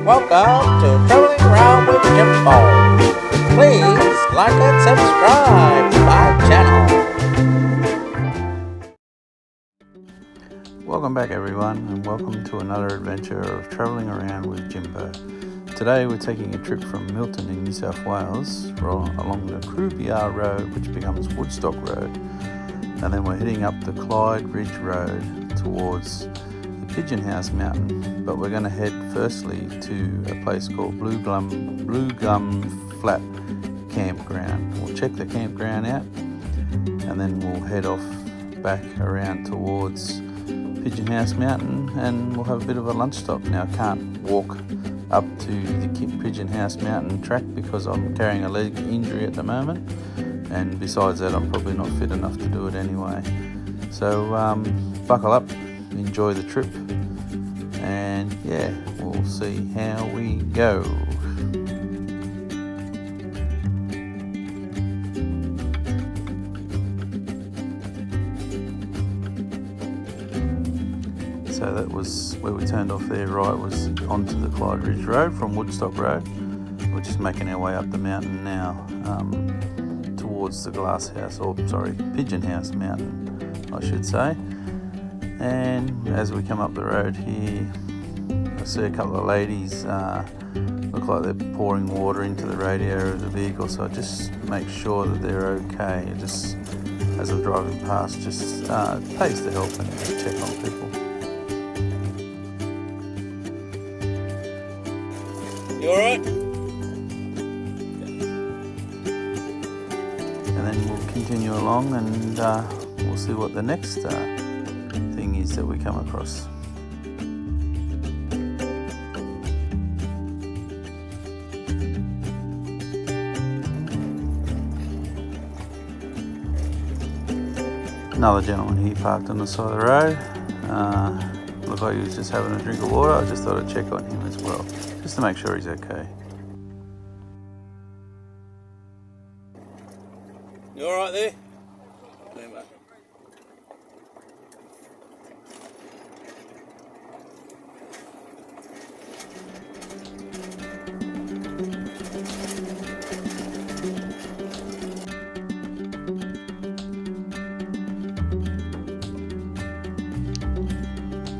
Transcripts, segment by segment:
welcome to Traveling Around with Jimbo. Please like and subscribe to my channel. Welcome back everyone, and welcome to another adventure of Traveling Around with Jimbo. Today we're taking a trip from Morton in New South Wales along the Campground Road, which becomes Woodstock Road, and then we're heading up the Clyde Ridge Road towards the Pigeon-house mountain. But we're going to head firstly to a place called Blue Gum Flat Campground. We'll check the campground out and then we'll head off back around towards Pigeon-house mountain, and we'll have a bit of a lunch stop. Now I can't walk up to the Pigeon-house mountain track because I'm carrying a leg injury at the moment, and besides that I'm probably not fit enough to do it anyway. So buckle up, enjoy the trip, and yeah, we'll see how we go. So that was where we turned off there, right, was onto the Clyde Ridge Road from Woodstock Road. We're just making our way up the mountain now towards the Pigeon-house mountain, I should say. And as we come up the road here, I see a couple of ladies look like they're pouring water into the radiator of the vehicle, so I just make sure that they're okay. Just as I'm driving past, just pays to help and check on people. You alright? And then we'll continue along and we'll see what the next thing is that we come across. Another gentleman here parked on the side of the road. Looked like he was just having a drink of water. I just thought I'd check on him as well, just to make sure he's okay. You alright there? Yeah, mate.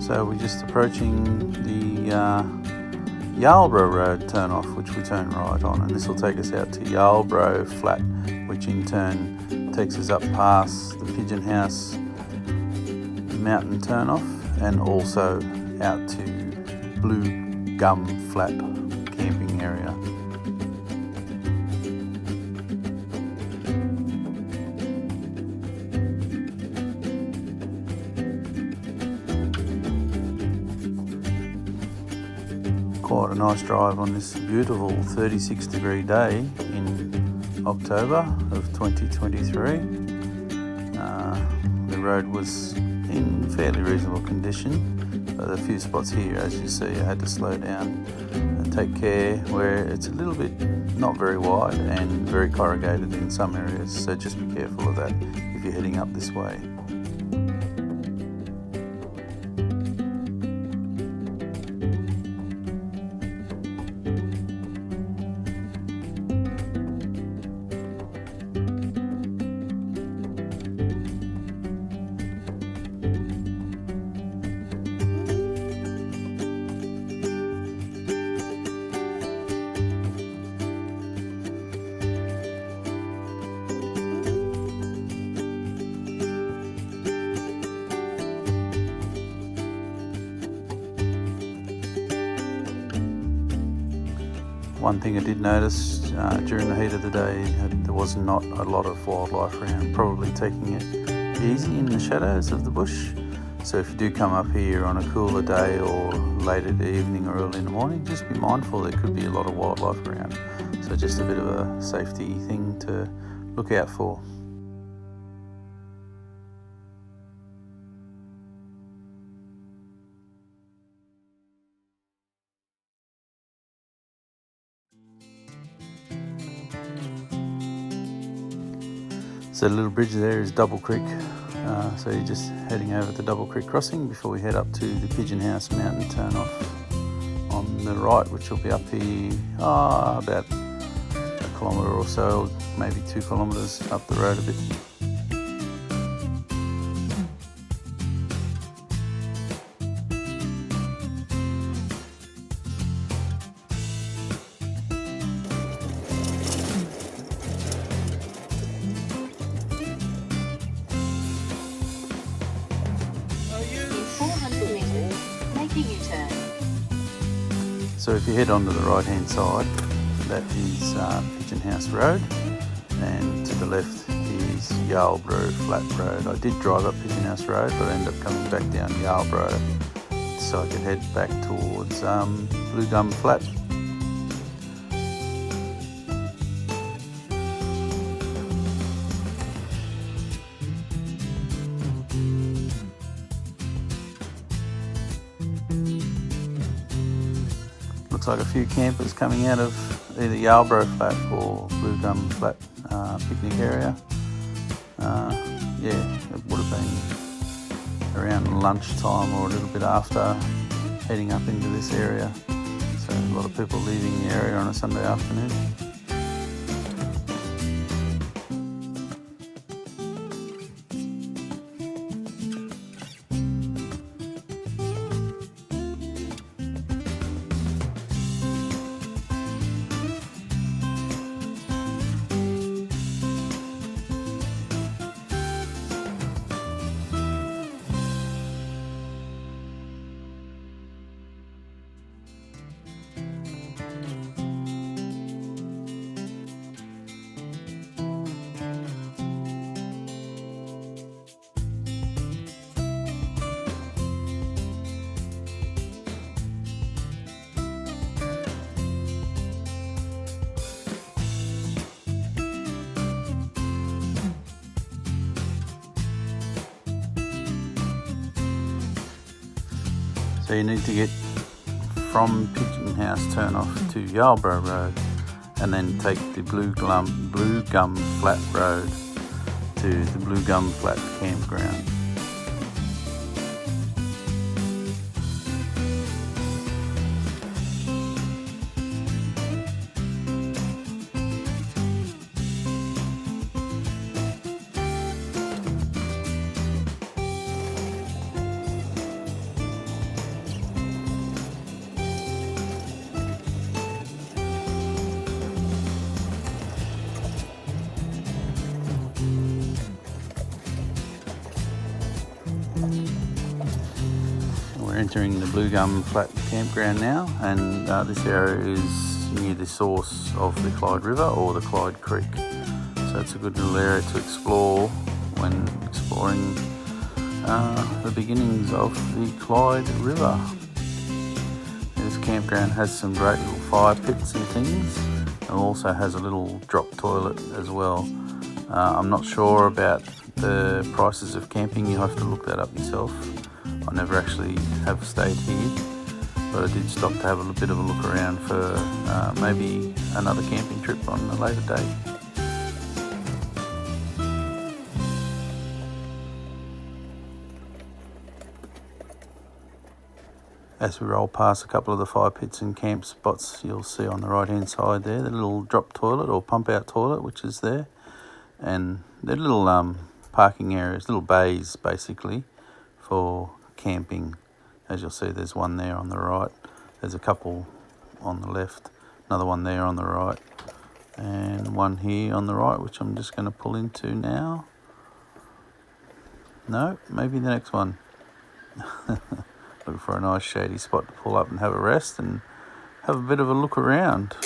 So we're just approaching the Yaleborough Road turn-off, which we turn right on, and this will take us out to Yaleborough Flat, which in turn takes us up past the Pigeon-house mountain turn-off and also out to Blue Gum Flat camping area. Quite a nice drive on this beautiful 36-degree day in October of 2023. The road was in fairly reasonable condition, but a few spots here, as you see, I had to slow down and take care where it's a little bit not very wide and very corrugated in some areas, so just be careful of that if you're heading up this way. One thing I did notice during the heat of the day, there was not a lot of wildlife around, probably taking it easy in the shadows of the bush. So if you do come up here on a cooler day or late in the evening or early in the morning, just be mindful there could be a lot of wildlife around. So just a bit of a safety thing to look out for. So the little bridge there is Double Creek. So you're just heading over the Double Creek crossing before we head up to the Pigeon-house mountain turn off on the right, which will be up here about a kilometre or so, maybe 2 kilometres up the road a bit. So if you head onto the right hand side, that is Pigeon-house Road, and to the left is Yaleborough Flat Road. I did drive up Pigeon-house Road, but I ended up coming back down Yaleborough so I could head back towards Blue Gum Flat. Looks like a few campers coming out of either Yaleborough Flat or Blue Gum Flat picnic area. Yeah, it would have been around lunchtime or a little bit after, heading up into this area. So a lot of people leaving the area on a Sunday afternoon. So you need to get from Pigeon-house turn off to Yaleborough Road, and then take the Blue Gum Flat Road to the Blue Gum Flat Campground. We're entering the Blue Gum Flat Campground now, and this area is near the source of the Clyde River or the Clyde Creek. So it's a good little area to explore when exploring the beginnings of the Clyde River. This campground has some great little fire pits and things, and also has a little drop toilet as well. I'm not sure about the prices of camping, you have to look that up yourself. I never actually have stayed here, but I did stop to have a little bit of a look around for maybe another camping trip on a later date. As we roll past a couple of the fire pits and camp spots, you'll see on the right hand side there the little drop toilet or pump out toilet which is there, and they're little parking areas, little bays basically for camping. As you'll see, there's one there on the right, there's a couple on the left, another one there on the right, and one here on the right which I'm just going to pull into now. No, maybe the next one. Looking for a nice shady spot to pull up and have a rest and have a bit of a look around.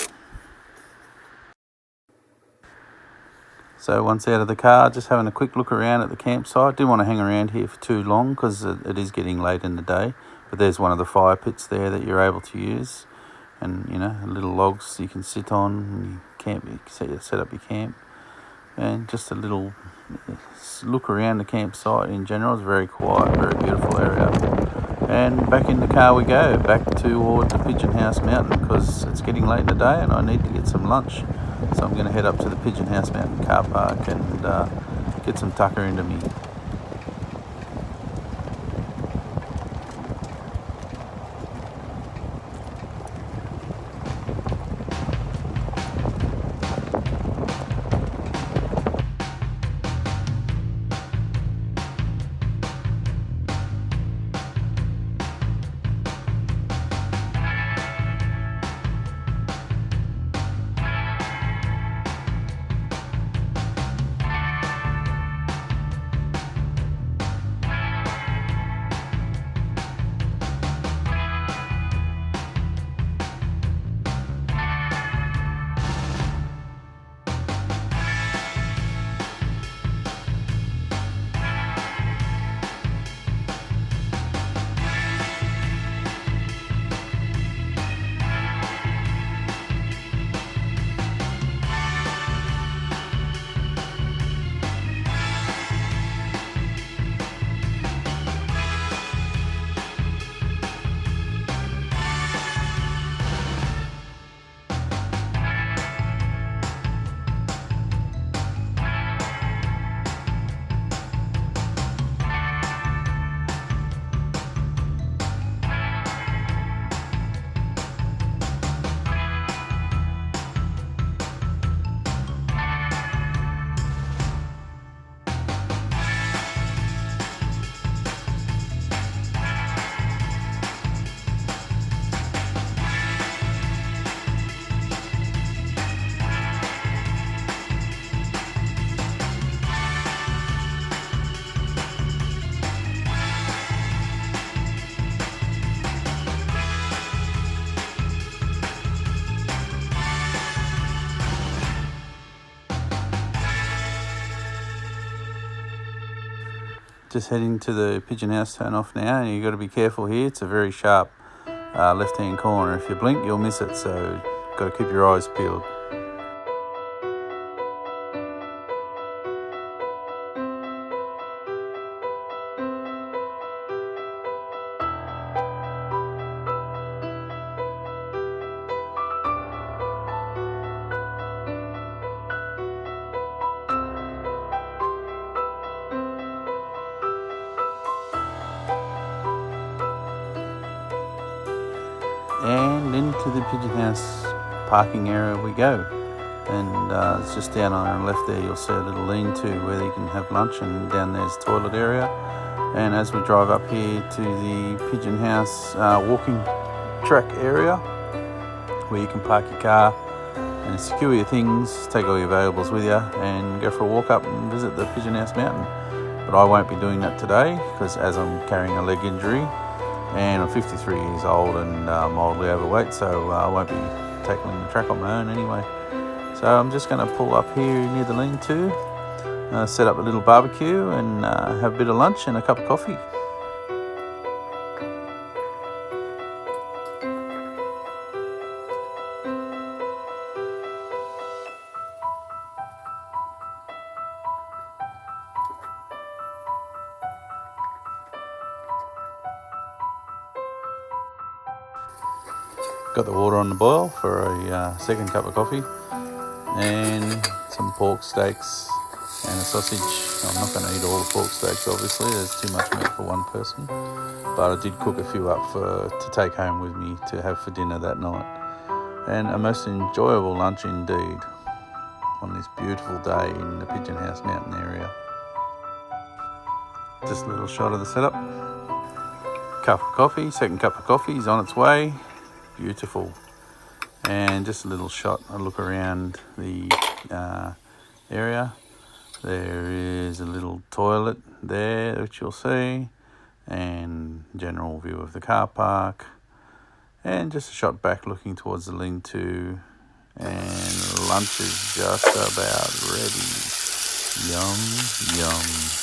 So once out of the car, just having a quick look around at the campsite. Didn't want to hang around here for too long because it is getting late in the day. But there's one of the fire pits there that you're able to use, and you know, little logs you can sit on. And you camp, you set up your camp, and just a little look around the campsite in general. It's very quiet, very beautiful area. And back in the car we go, back toward the Pigeon-house Mountain because it's getting late in the day and I need to get some lunch. So I'm going to head up to the Pigeon-house Mountain car park and get some tucker into me. Just heading to the Pigeon-house turn off now, and you've got to be careful here. It's a very sharp left-hand corner. If you blink, you'll miss it, so got to keep your eyes peeled. And into the Pigeon-house parking area we go. And it's just down on our left there, you'll see a little lean-to where you can have lunch, and down there's the toilet area. And as we drive up here to the Pigeon-house walking track area, where you can park your car and secure your things, take all your valuables with you, and go for a walk up and visit the Pigeon-house mountain. But I won't be doing that today, because as I'm carrying a leg injury, and I'm 53 years old and mildly overweight, so I won't be tackling the track on my own anyway. So I'm just going to pull up here near the lean-to, set up a little barbecue, and have a bit of lunch and a cup of coffee. Got the water on the boil for a second cup of coffee, and some pork steaks and a sausage. I'm not going to eat all the pork steaks, obviously, there's too much meat for one person, but I did cook a few up to take home with me to have for dinner that night. And a most enjoyable lunch indeed on this beautiful day in the Pigeon-house mountain area. Just a little shot of the setup. Cup of coffee, second cup of coffee is on its way. Beautiful. And just a little shot, a look around the area. There is a little toilet there which you'll see, and general view of the car park, and just a shot back looking towards the lean-to, and lunch is just about ready. Yum, yum.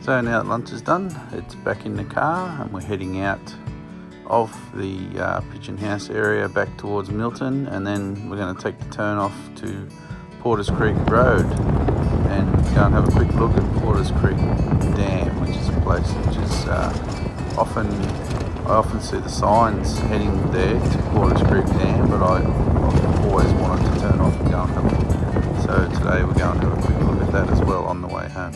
So now that lunch is done, it's back in the car, and we're heading out of the Pigeon-house area back towards Milton, and then we're going to take the turn off to Porters Creek Road and go and have a quick look at Porters Creek Dam, which is a place which is I often see the signs heading there to Porters Creek Dam, but I've always wanted to turn off and go and have a look. So today we're going to have a quick look at that as well on the way home.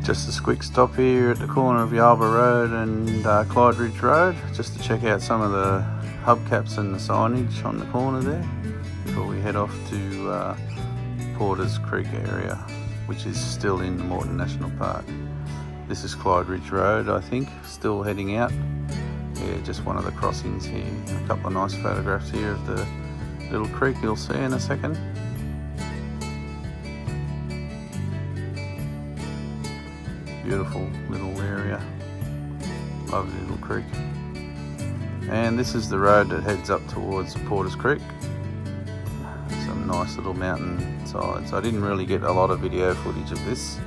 Just a quick stop here at the corner of Yarba Road and Clyde Ridge Road, just to check out some of the hubcaps and the signage on the corner there before we head off to Porters Creek area, which is still in the Morton National Park. This is Clyde Ridge Road, I think, still heading out. Yeah, just one of the crossings here. A couple of nice photographs here of the little creek you'll see in a second. Beautiful little area, lovely little creek. And this is the road that heads up towards Porters Creek. Some nice little mountain sides. I didn't really get a lot of video footage of this,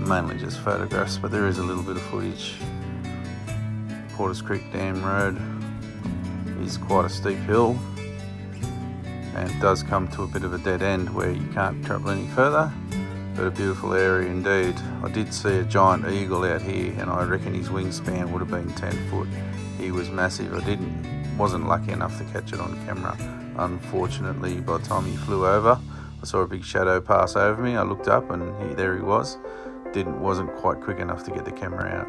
mainly just photographs, but there is a little bit of footage. Porters Creek Dam Road is quite a steep hill, and it does come to a bit of a dead end where you can't travel any further. But a beautiful area indeed. I did see a giant eagle out here, and I reckon his wingspan would have been 10 foot. He was massive. I wasn't lucky enough to catch it on camera. Unfortunately, by the time he flew over, I saw a big shadow pass over me. I looked up, and there he was. Wasn't quite quick enough to get the camera out.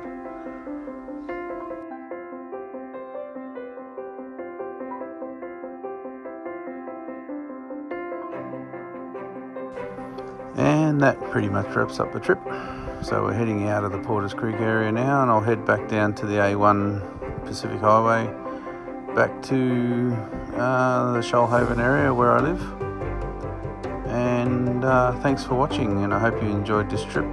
And that pretty much wraps up the trip. So we're heading out of the Porters Creek area now, and I'll head back down to the A1 Pacific Highway, back to the Shoalhaven area where I live. And thanks for watching, and I hope you enjoyed this trip.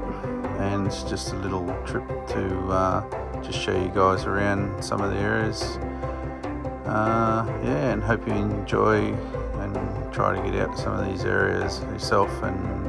And it's just a little trip to just show you guys around some of the areas. And hope you enjoy and try to get out to some of these areas yourself and